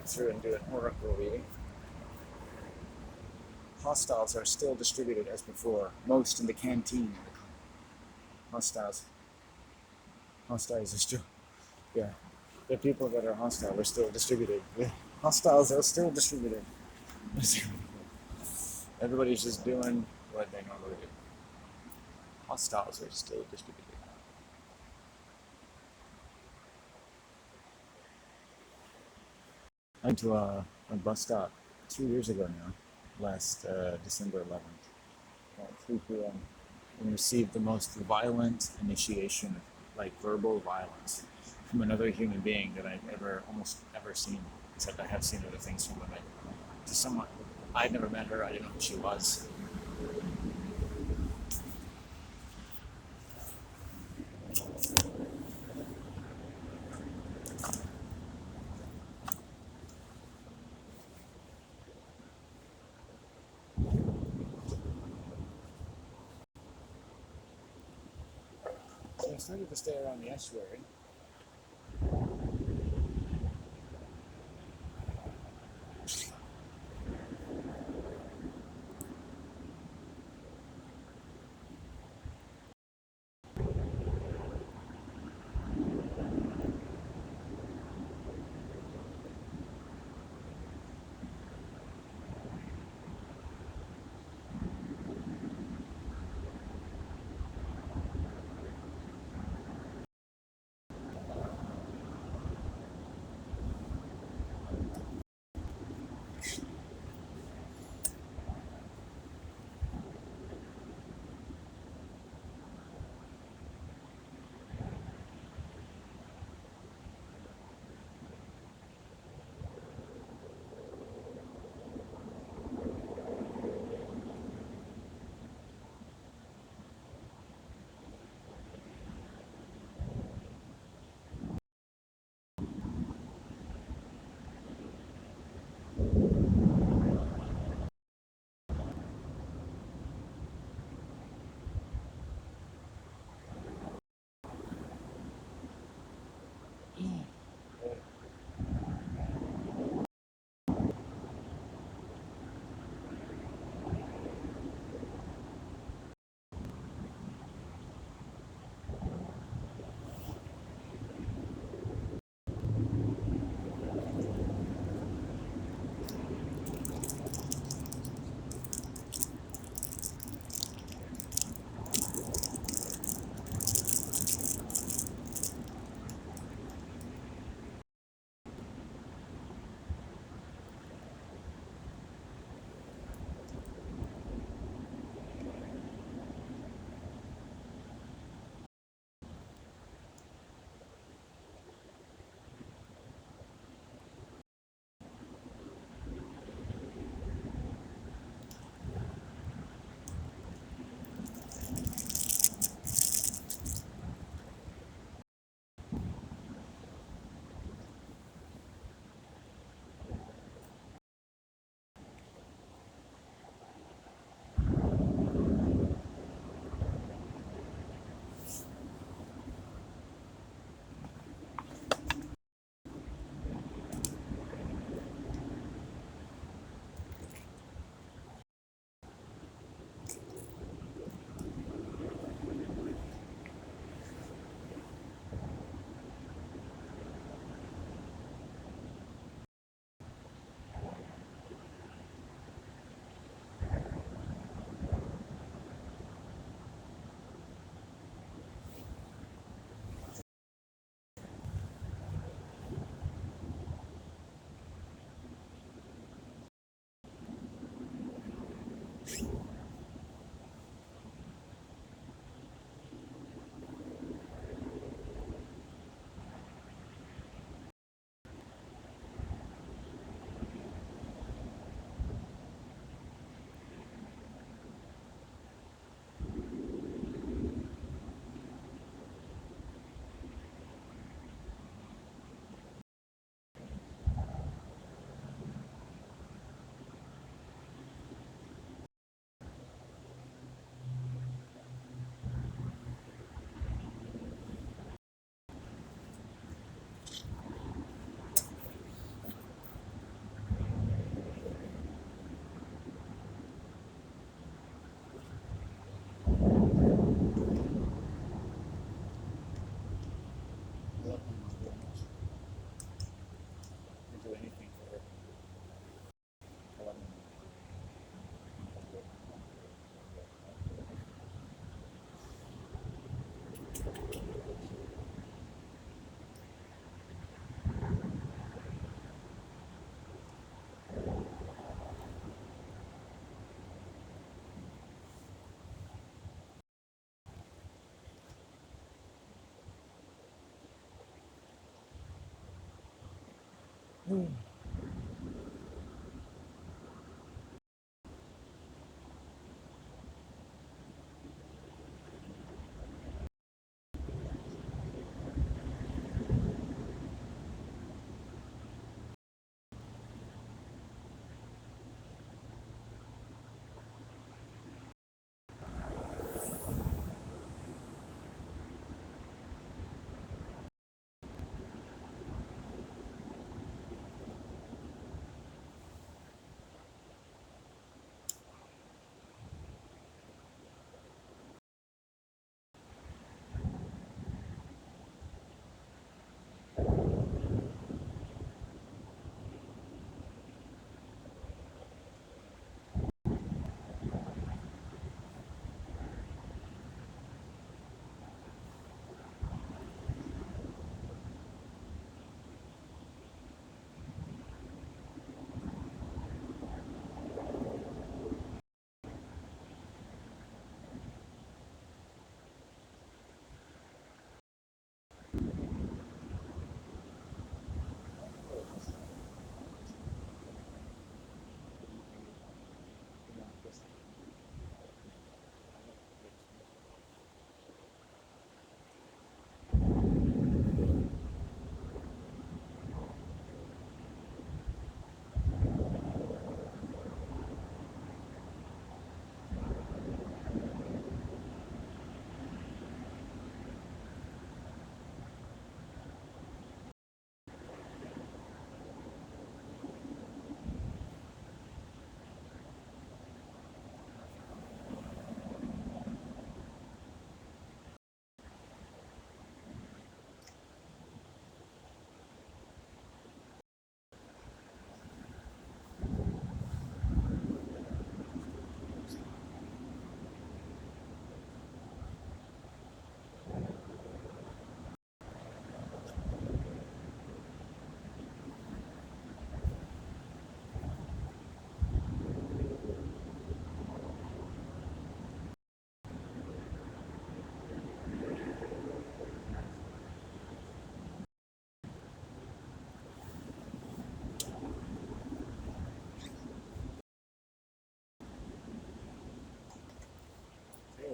through and do an oracle reading. Hostiles are still distributed as before, most in the canteen. Hostiles. Hostiles are still, yeah. The people that are hostile are still distributed. The hostiles are still distributed. Everybody's just doing what they normally do. Hostiles are still distributed. I went to a bus stop 2 years ago now, last December 11th, at 3 p.m. and received the most violent initiation of like verbal violence from another human being that I've almost ever seen. Except I have seen other things from women. To someone I'd never met her, I didn't know who she was. So I started to stay around the estuary. Hey,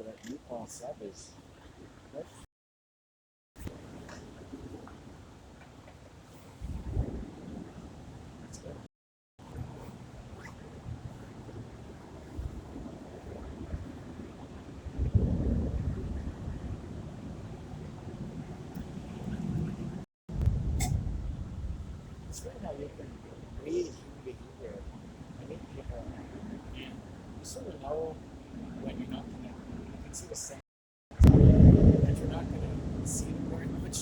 that meatball sub is good. That's good. It's good how you can read human behavior. I meet people and you sort of know when you're not gonna, you can see the signs that you're not gonna see them very much.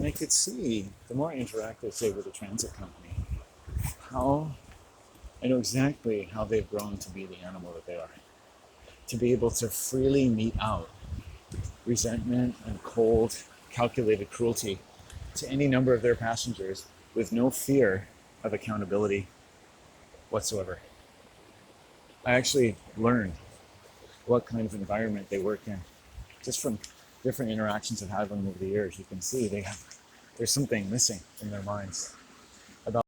And I could see, the more I interacted, say, with the transit company, how I know exactly how they've grown to be the animal that they are. To be able to freely mete out resentment and cold, calculated cruelty to any number of their passengers with no fear of accountability whatsoever. I actually learned what kind of environment they work in just from different interactions I've had with them over the years. You can see there's something missing in their minds about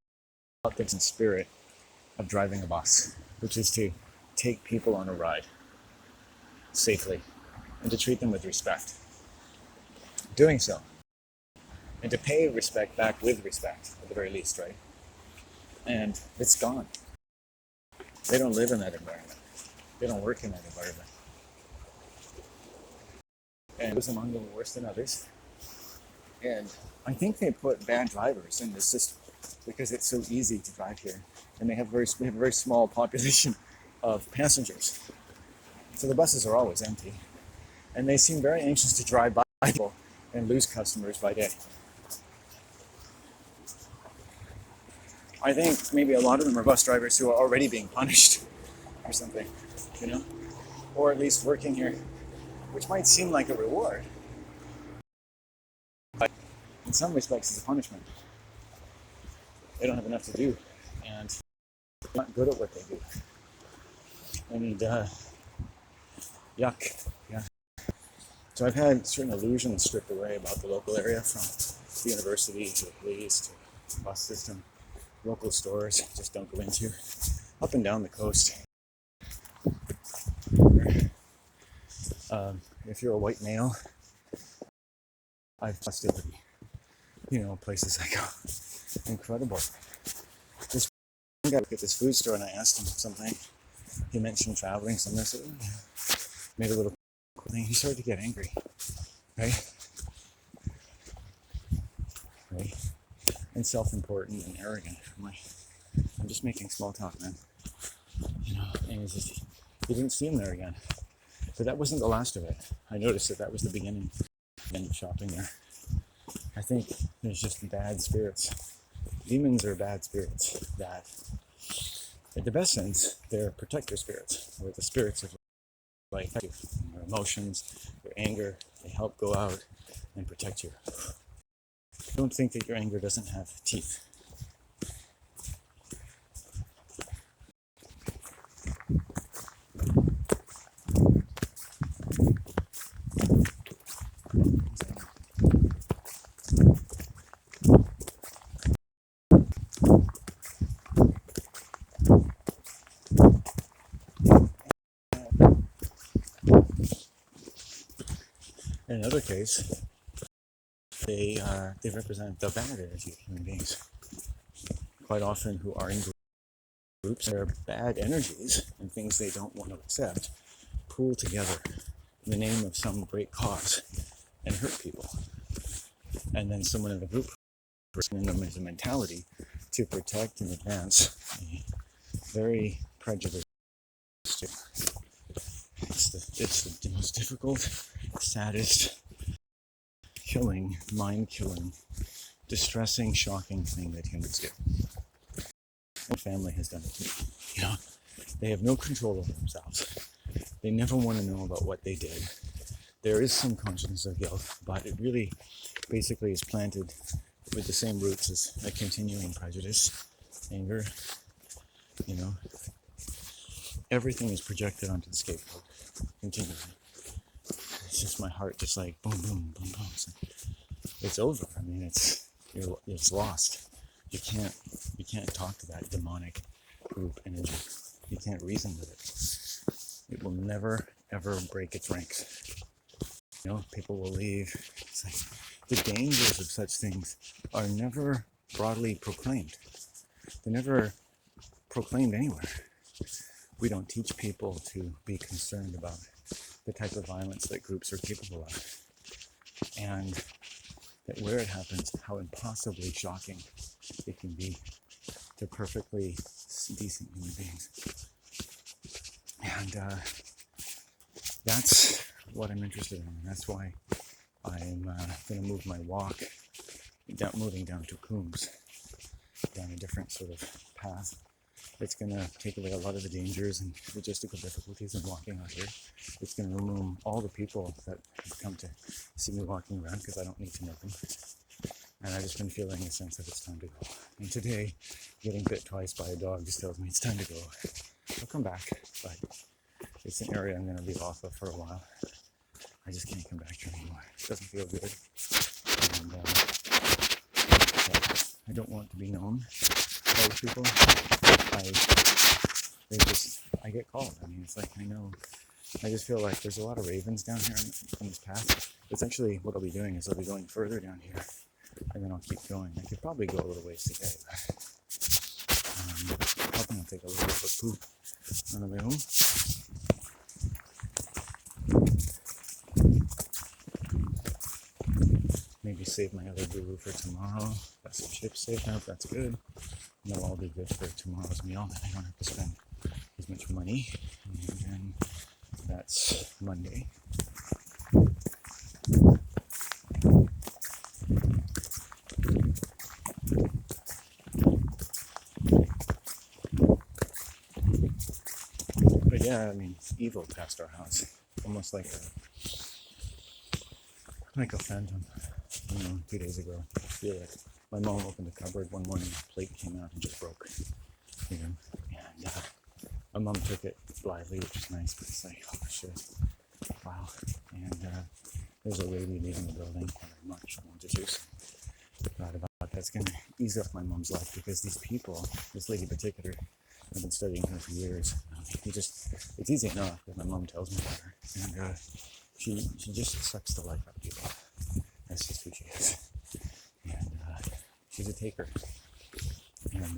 the spirit of driving a bus, which is to take people on a ride safely and to treat them with respect. Doing so, and to pay respect back with respect, at the very least, right? And it's gone. They don't live in that environment. They don't work in that environment. And those among them are worse than others. And I think they put bad drivers in this system because it's so easy to drive here. And we have a very small population of passengers. So the buses are always empty. And they seem very anxious to drive by people and lose customers by day. I think maybe a lot of them are bus drivers who are already being punished or something, you know? Or at least working here, which might seem like a reward. But in some respects, it's a punishment. They don't have enough to do, and they're not good at what they do. And yuck, yeah. So I've had certain illusions stripped away about the local area, from the university to the police to the bus system, local stores just don't go into, up and down the coast. If you're a white male, I've busted, places I go. Incredible. This guy at this food store, and I asked him something. He mentioned traveling somewhere, so made a little thing. He started to get angry, right? Right? And self-important and arrogant. I'm just making small talk, man. And he didn't see him there again. But that wasn't the last of it. I noticed that was the beginning of shopping there. I think there's just bad spirits. Demons are bad spirits that, in the best sense, they're protector spirits, or the spirits of life. Your emotions, your anger, they help go out and protect you. Don't think that your anger doesn't have teeth. In another case, they represent the bad energy of human beings. Quite often, who are in groups, their bad energies and things they don't want to accept pool together in the name of some great cause and hurt people. And then someone in the group in them as a mentality to protect and advance a very prejudiced. It's the most difficult, saddest, killing, mind-killing, distressing, shocking thing that humans do. My family has done it to me. They have no control over themselves. They never want to know about what they did. There is some consciousness of guilt, but it really basically is planted with the same roots as a continuing prejudice, anger. Everything is projected onto the scapegoat continually. It's just my heart, just like boom, boom, boom, boom. It's over. I mean, it's lost. You can't talk to that demonic group energy. You can't reason with it. It will never ever break its ranks. People will leave. It's like the dangers of such things are never broadly proclaimed. They're never proclaimed anywhere. We don't teach people to be concerned about the type of violence that groups are capable of, and that where it happens, how impossibly shocking it can be to perfectly decent human beings. And that's what I'm interested in. And that's why I'm going to move my walk moving down to Coombs, down a different sort of path. It's going to take away a lot of the dangers and logistical difficulties of walking out here. It's going to remove all the people that have come to see me walking around because I don't need to know them. And I've just been feeling a sense that it's time to go. And today, getting bit twice by a dog just tells me it's time to go. I'll come back, but it's an area I'm going to leave off of for a while. I just can't come back here anymore. It doesn't feel good. And I don't want to be known by people. I get called. I mean, it's like, I know, I just feel like there's a lot of ravens down here on this path. It's actually, what I'll be doing is I'll be going further down here, and then I'll keep going. I could probably go a little ways today, but I think I'll take a little bit of a poop on the way home. Maybe save my other boo for tomorrow. Got some chips saved up, that's good. And they'll all be good for tomorrow's meal, and I don't have to spend as much money. And then that's Monday. But yeah, I mean, evil passed our house, almost like a phantom. 2 days ago, I feel like my mom opened the cupboard one morning, a plate came out and just broke. And my mom took it blithely, which is nice, but it's like, oh shit, wow. And there's a lady leaving the building, or much I wanted to. Thought about that's going to ease up my mom's life, because these people, this lady in particular, I've been studying her for years. It's easy enough that my mom tells me about her, and she just sucks the life out of people. That's just who she is. And she's a taker. And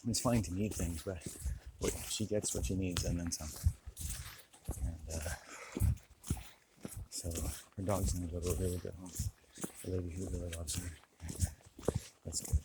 it's fine to need things, but she gets what she needs and then some. And so her dog's gonna go to a really good home. A lady who really loves her. And, that's good.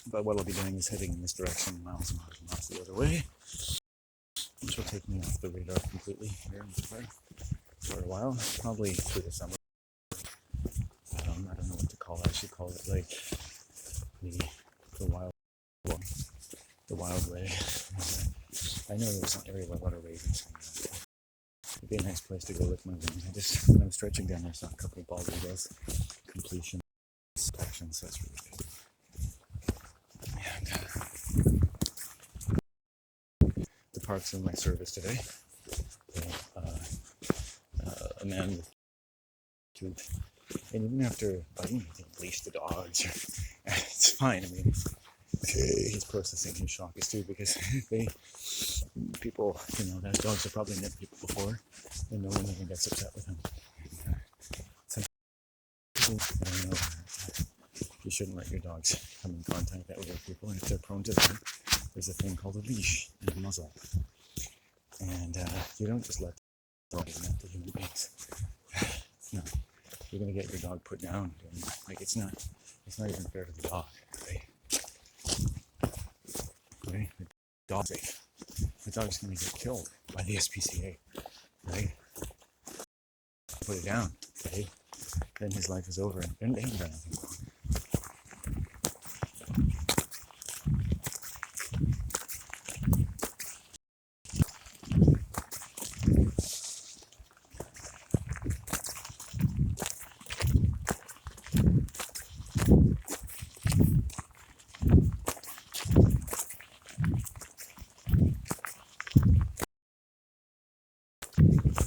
But what I'll be doing is heading in this direction, miles and miles and miles the other way, which will take me off the radar completely here in Japan for a while, probably through the summer. I don't know what to call it. I should call it like the wild way. I know there's an area with a lot of ravens. It'd be a nice place to go lick my wings. When I was stretching down there, I saw a couple of bald eagles, completion, section, so that's really good. The park's in my service today. A man with tooth, and even after biting, he didn't leash the dogs. It's fine. I mean, he's processing his shock too, because people, those dogs have probably nipped people before, and no one even gets upset with him. And, I know you shouldn't let your dogs come in contact with other people, and if they're prone to that, there's a thing called a leash and a muzzle. And you don't just let dogs in to human beings. No, you're gonna get your dog put down. Like it's not even fair to the dog. Right? The dog's safe. The dog's gonna get killed by the SPCA. Right? Put it down. Okay? Then his life is over, and they haven't done anything wrong.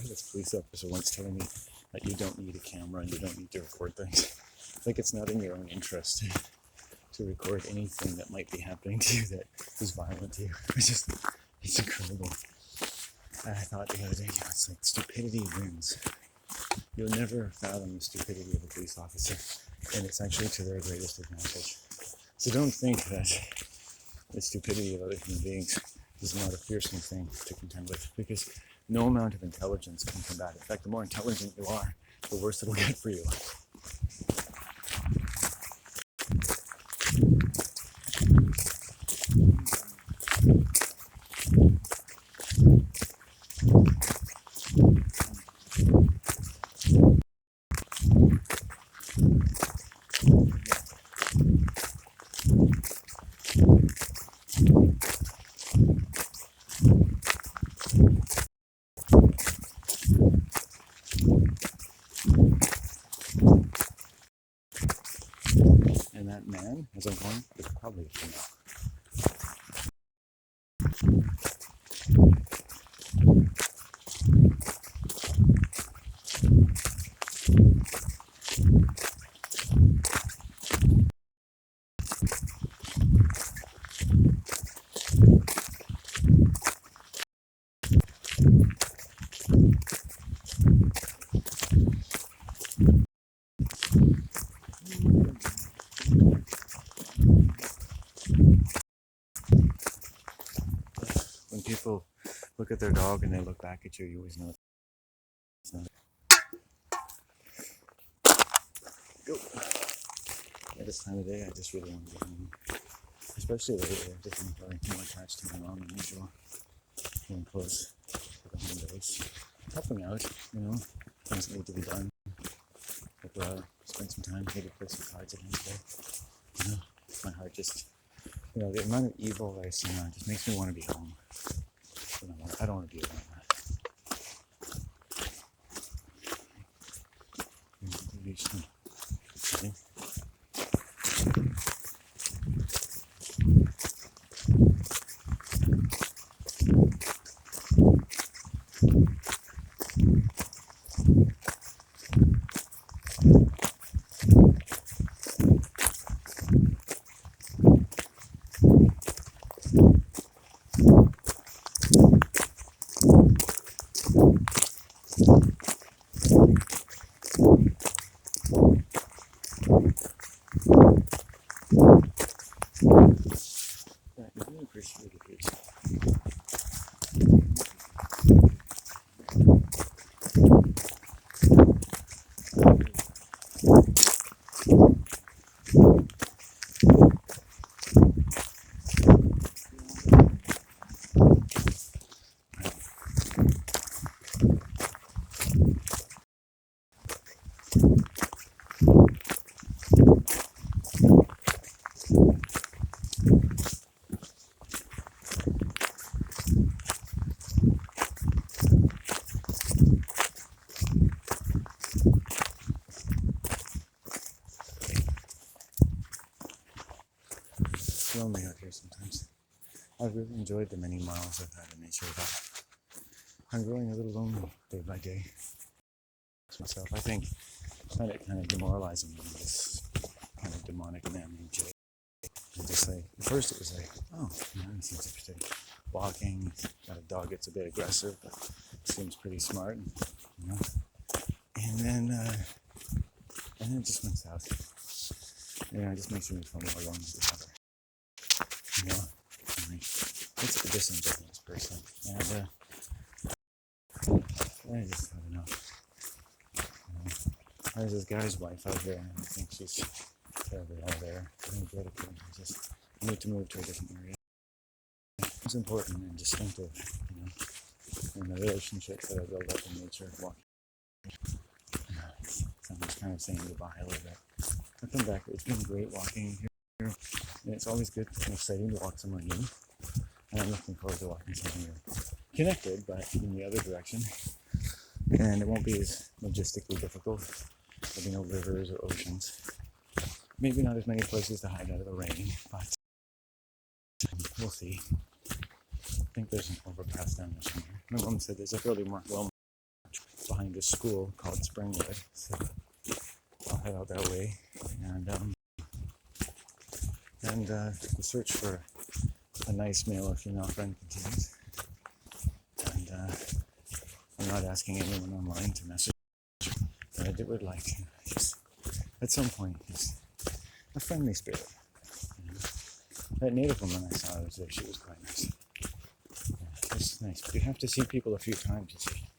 This police officer once telling me that you don't need a camera and you don't need to record things. Like it's not in your own interest to record anything that might be happening to you that is violent to you. It's incredible. I thought the other day, it's like stupidity wins. You'll never fathom the stupidity of a police officer, and it's actually to their greatest advantage. So don't think that the stupidity of other human beings is not a fearsome thing to contend with, because no amount of intelligence can combat it. In fact, the more intelligent you are, the worse it'll get for you. And that man, as I'm going, is probably a female. When people look at their dog and they look back at you, you always know it's not. Go. At this time of day, I just really want to be home. Especially lately, I've just been feeling more attached to my mom than usual. Being close to the home base. Helping out, things that need to be done. Like, spend some time, maybe play some cards again today. My heart just, the amount of evil I see now just makes me want to be home. I don't want to be around that. Okay. I really appreciate it. It's lonely out here sometimes. I've really enjoyed the many miles I've had in nature, but I'm growing a little lonely day by day. Myself, I think I find it kind of demoralizing when this kind of demonic man named Jay. And just like, at first it was like, oh, he seems interesting. Walking, got a dog that's a bit aggressive, but seems pretty smart, and then it just went south. It just makes me feel more alone with each other. It's a disingenuous person, and I just have enough. There's this guy's wife out there, and I think she's terribly all there. I need to move to a different area. It's important and distinctive, in the relationship that I build up in nature. So I'm just kind of saying goodbye a little bit. I'll come back. It's been great walking here, and it's always good and exciting to walk somewhere new. And I'm looking forward to walking somewhere connected, but in the other direction. And it won't be as logistically difficult. There'll be no rivers or oceans. Maybe not as many places to hide out of the rain, but we'll see. I think there's an overpass down there somewhere. My mom said there's a fairly well behind a school called Springwood, so I'll head out that way. And the search for a nice male or female friend continues. And I'm not asking anyone online to message, but I would like to just, at some point, just a friendly spirit. That native woman I saw was there, she was quite nice. It's nice, but you have to see people a few times, you see.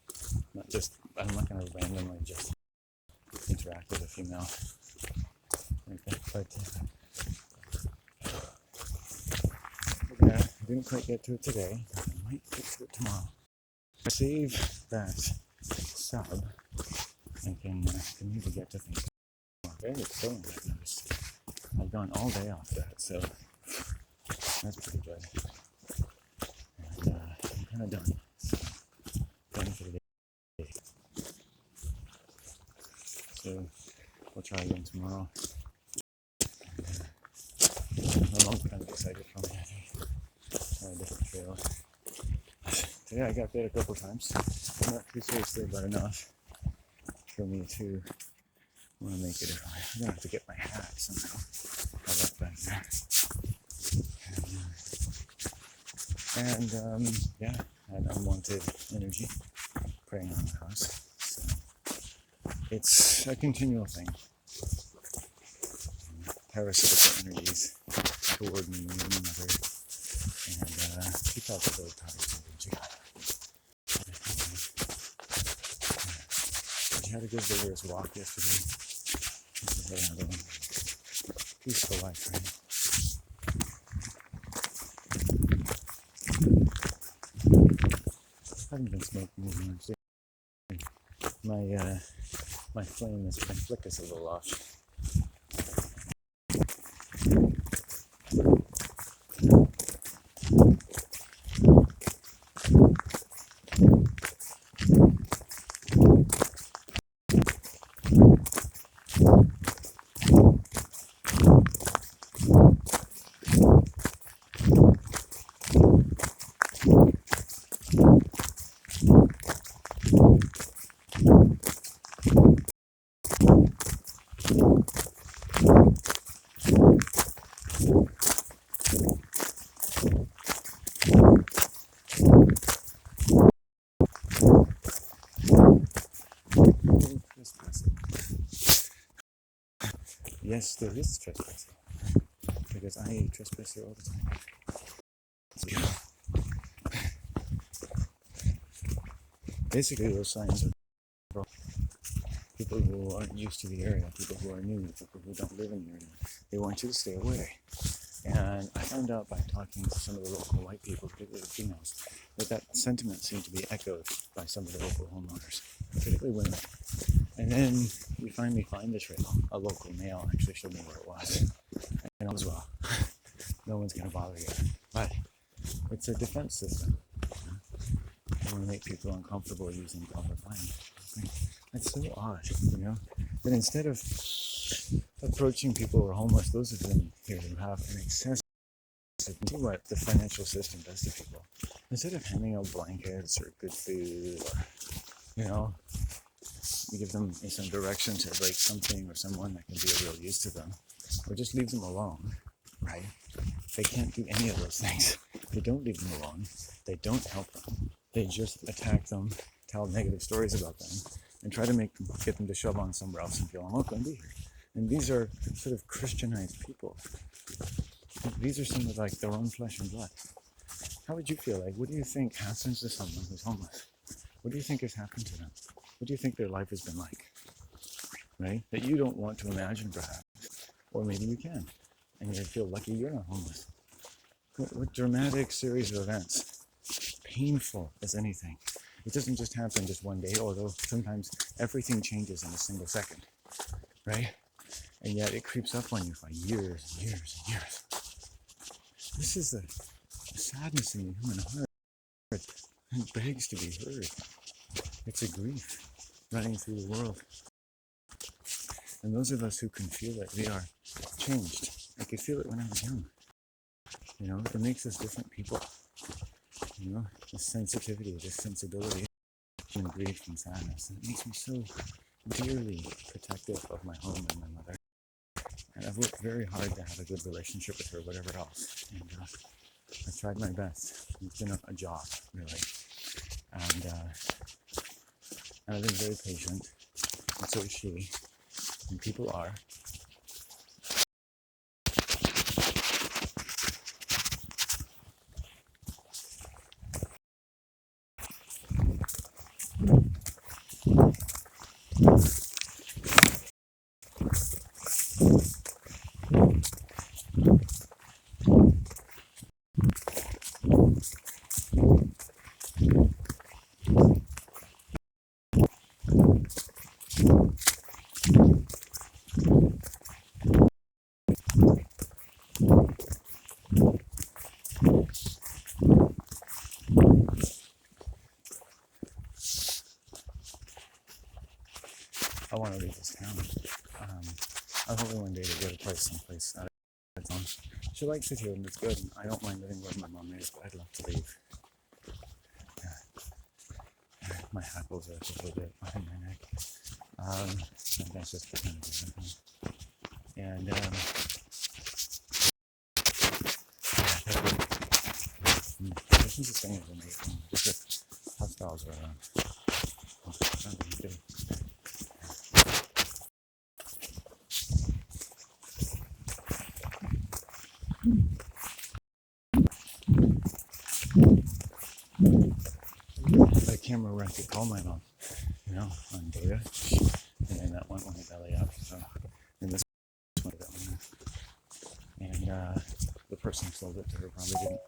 I'm not going to randomly just interact with a female like that, but I didn't quite get to it today. I might get to it tomorrow. Save that sub and can maybe get to things more. Very exciting, I've noticed. I've gone all day off that, so that's pretty good. And I'm kind of done. So, done for the day. So we'll try again tomorrow. excited for me, I think. Try a different trail. Today I got bit a couple times. Not too seriously, but enough for me to want to make it. I'm gonna have to get my hat somehow. I left back there. Yeah, had unwanted energy preying on the house. So it's a continual thing. Parasitical energies toward me and mother. And she felt a little tired today. She had a good vigorous walk yesterday. She had another one. Peaceful life, right? I haven't been smoking as much. My flame has been flickers a little off. Yes, there is trespassing. Because I trespass here all the time. Basically, those signs are for people who aren't used to the area, people who are new, people who don't live in the area. They want you to stay away. And I found out by talking to some of the local white people, particularly the females, that sentiment seemed to be echoed by some of the local homeowners, particularly women. And then we finally find the trail. A local male actually showed me where it was. And I was, well, no one's going to bother you. But it's a defense system. I want to make people uncomfortable using public land. That's so odd, that instead of approaching people who are homeless, those of them here who have an excess to what the financial system does to people, instead of handing out blankets or good food or, you give them some direction to like something or someone that can be of real use to them, or just leave them alone, right? They can't do any of those things. They don't leave them alone. They don't help them. They just attack them, tell negative stories about them, and try to get them to shove on somewhere else and feel, I'm not going to be here. And these are sort of Christianized people. These are some of like their own flesh and blood. How would you feel? Like, what do you think happens to someone who's homeless? What do you think has happened to them? What do you think their life has been like? Right? That you don't want to imagine, perhaps. Or maybe you can. And you feel lucky you're not homeless. What dramatic series of events. Painful as anything. It doesn't just happen just one day, although sometimes everything changes in a single second. Right? And yet it creeps up on you for years and years and years. This is the sadness in the human heart. It begs to be heard. It's a grief running through the world. And those of us who can feel it, we are changed. I could feel it when I was young. It makes us different people. This sensitivity, this sensibility, and grief and sadness. It makes me so dearly protective of my home and my mother. And I've worked very hard to have a good relationship with her, whatever else. And I've tried my best. It's been a job, really. And I've been very patient. And so is she. And people are. I want to leave this town. I'm hoping one day to get a place someplace She likes it here and it's good. And I don't mind living where my mom is, but I'd love to leave. My hackles are a little bit behind my neck. That's just the kind of thing. And Christmas is Spain is amazing. Just the hostels are good. The camera where I could call my mom, on data, and then that one went belly up. So, and this one, and the person who sold it to her probably didn't